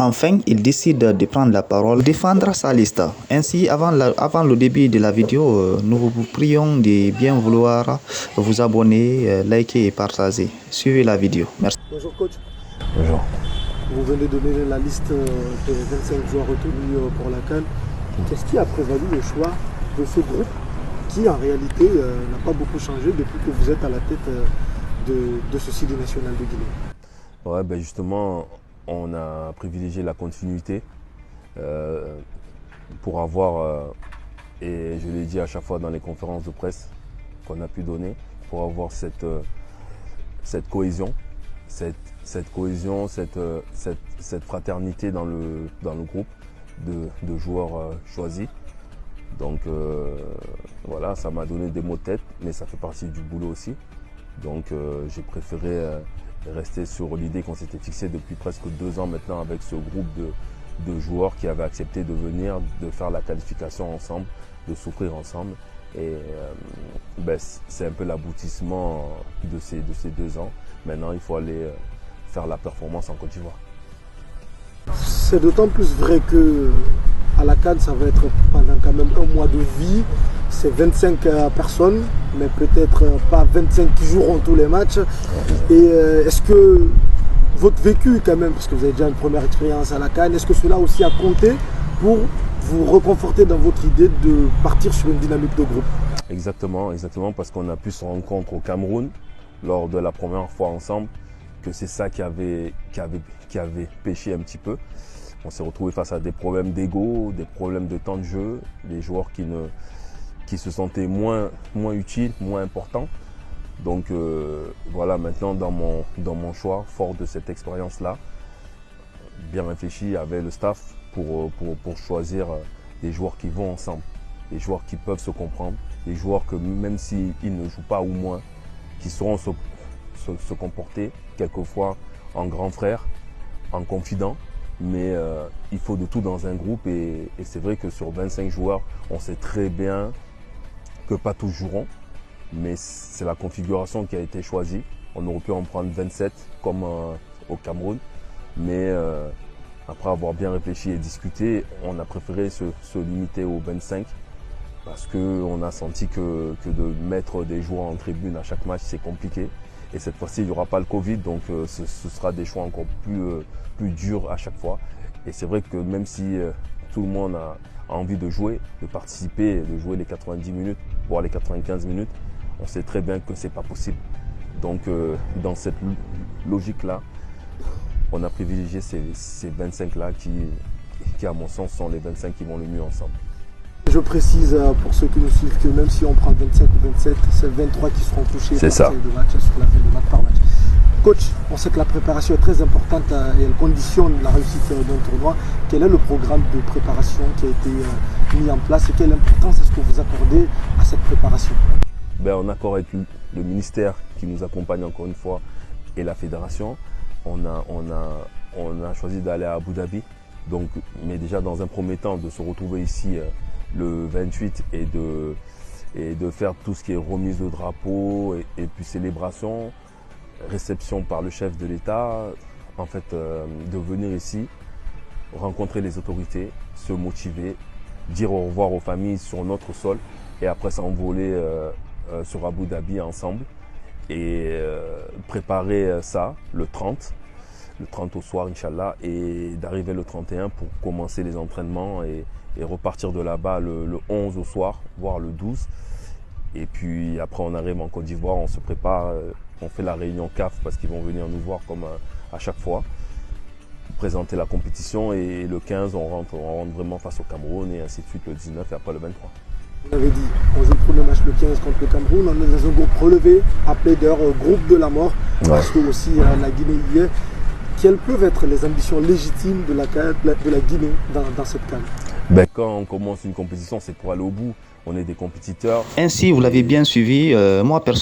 Enfin, il décide de prendre la parole, défendre sa liste. Ainsi, avant le début de la vidéo, nous vous prions de bien vouloir vous abonner, liker et partager. Suivez la vidéo. Merci. Bonjour coach. Bonjour. Vous venez de donner la liste des 25 joueurs retenus pour la CAN. Qu'est-ce qui a prévalu le choix de ce groupe qui en réalité n'a pas beaucoup changé depuis que vous êtes à la tête de ce site national de Guinée? Ouais, ben justement, on a privilégié la continuité pour avoir, et je l'ai dit à chaque fois dans les conférences de presse qu'on a pu donner, pour avoir cette cohésion, cette fraternité dans le groupe de joueurs choisis. Donc voilà, ça m'a donné des mots de tête, mais ça fait partie du boulot aussi. Donc j'ai préféré rester sur l'idée qu'on s'était fixée depuis presque 2 ans maintenant avec ce groupe de joueurs qui avaient accepté de venir, de faire la qualification ensemble, de souffrir ensemble. Et ben, c'est un peu l'aboutissement de ces 2 ans. Maintenant, il faut aller faire la performance en Côte d'Ivoire. C'est d'autant plus vrai que à la CAN, ça va être pendant quand même un mois de vie. C'est 25 personnes, mais peut-être pas 25 qui joueront tous les matchs. Et est-ce que votre vécu quand même, parce que vous avez déjà une première expérience à la CAN, est-ce que cela aussi a compté pour vous reconforter dans votre idée de partir sur une dynamique de groupe? Exactement, parce qu'on a pu se rendre compte au Cameroun, lors de la première fois ensemble, que c'est ça qui avait pêché un petit peu. On s'est retrouvé face à des problèmes d'ego, des problèmes de temps de jeu, des joueurs qui se sentaient moins utiles, moins importants. Donc voilà, maintenant dans mon choix, fort de cette expérience-là, bien réfléchi avec le staff pour choisir des joueurs qui vont ensemble, des joueurs qui peuvent se comprendre, des joueurs que même s'ils ne jouent pas ou moins, qui sauront se comporter quelquefois en grand frère, en confident. Mais il faut de tout dans un groupe et c'est vrai que sur 25 joueurs, on sait très bien que pas tous joueront, mais c'est la configuration qui a été choisie. On aurait pu en prendre 27 comme au Cameroun, mais après avoir bien réfléchi et discuté, on a préféré se limiter aux 25 parce qu'on a senti que de mettre des joueurs en tribune à chaque match, c'est compliqué. Et cette fois-ci, il n'y aura pas le Covid, donc ce sera des choix encore plus durs à chaque fois. Et c'est vrai que même si tout le monde a envie de jouer, de participer, de jouer les 90 minutes, voire les 95 minutes, on sait très bien que ce n'est pas possible. Donc dans cette logique-là, on a privilégié ces 25-là qui, à mon sens, sont les 25 qui vont le mieux ensemble. Je précise pour ceux qui nous suivent que même si on prend 25 ou 27, c'est 23 qui seront touchés par la feuille de match sur la feuille de match par match. Coach, on sait que la préparation est très importante et elle conditionne la réussite d'un tournoi. Quel est le programme de préparation qui a été mis en place et quelle importance est-ce que vous accordez à cette préparation? En accord avec le ministère qui nous accompagne encore une fois et la fédération, on a choisi d'aller à Abu Dhabi. Donc, mais déjà dans un premier temps de se retrouver ici le 28 et de faire tout ce qui est remise de drapeau et puis célébration, réception par le chef de l'État, en fait de venir ici, rencontrer les autorités, se motiver, dire au revoir aux familles sur notre sol et après s'envoler sur Abu Dhabi ensemble et préparer ça le 30 au soir, Inch'Allah, et d'arriver le 31 pour commencer les entraînements et repartir de là-bas le 11 au soir, voire le 12. Et puis après on arrive en Côte d'Ivoire, on se prépare, on fait la réunion CAF parce qu'ils vont venir nous voir comme à chaque fois, présenter la compétition et le 15 on rentre vraiment face au Cameroun et ainsi de suite le 19 et après le 23. Vous l'avez dit, on joue le premier match le 15 contre le Cameroun, on est dans un groupe relevé, appelé d'ailleurs groupe de la mort, parce que aussi la Guinée y est. Quelles peuvent être les ambitions légitimes de la Guinée dans cette CAN? Quand on commence une compétition, c'est pour aller au bout. On est des compétiteurs. Ainsi, vous l'avez bien suivi, moi personnellement,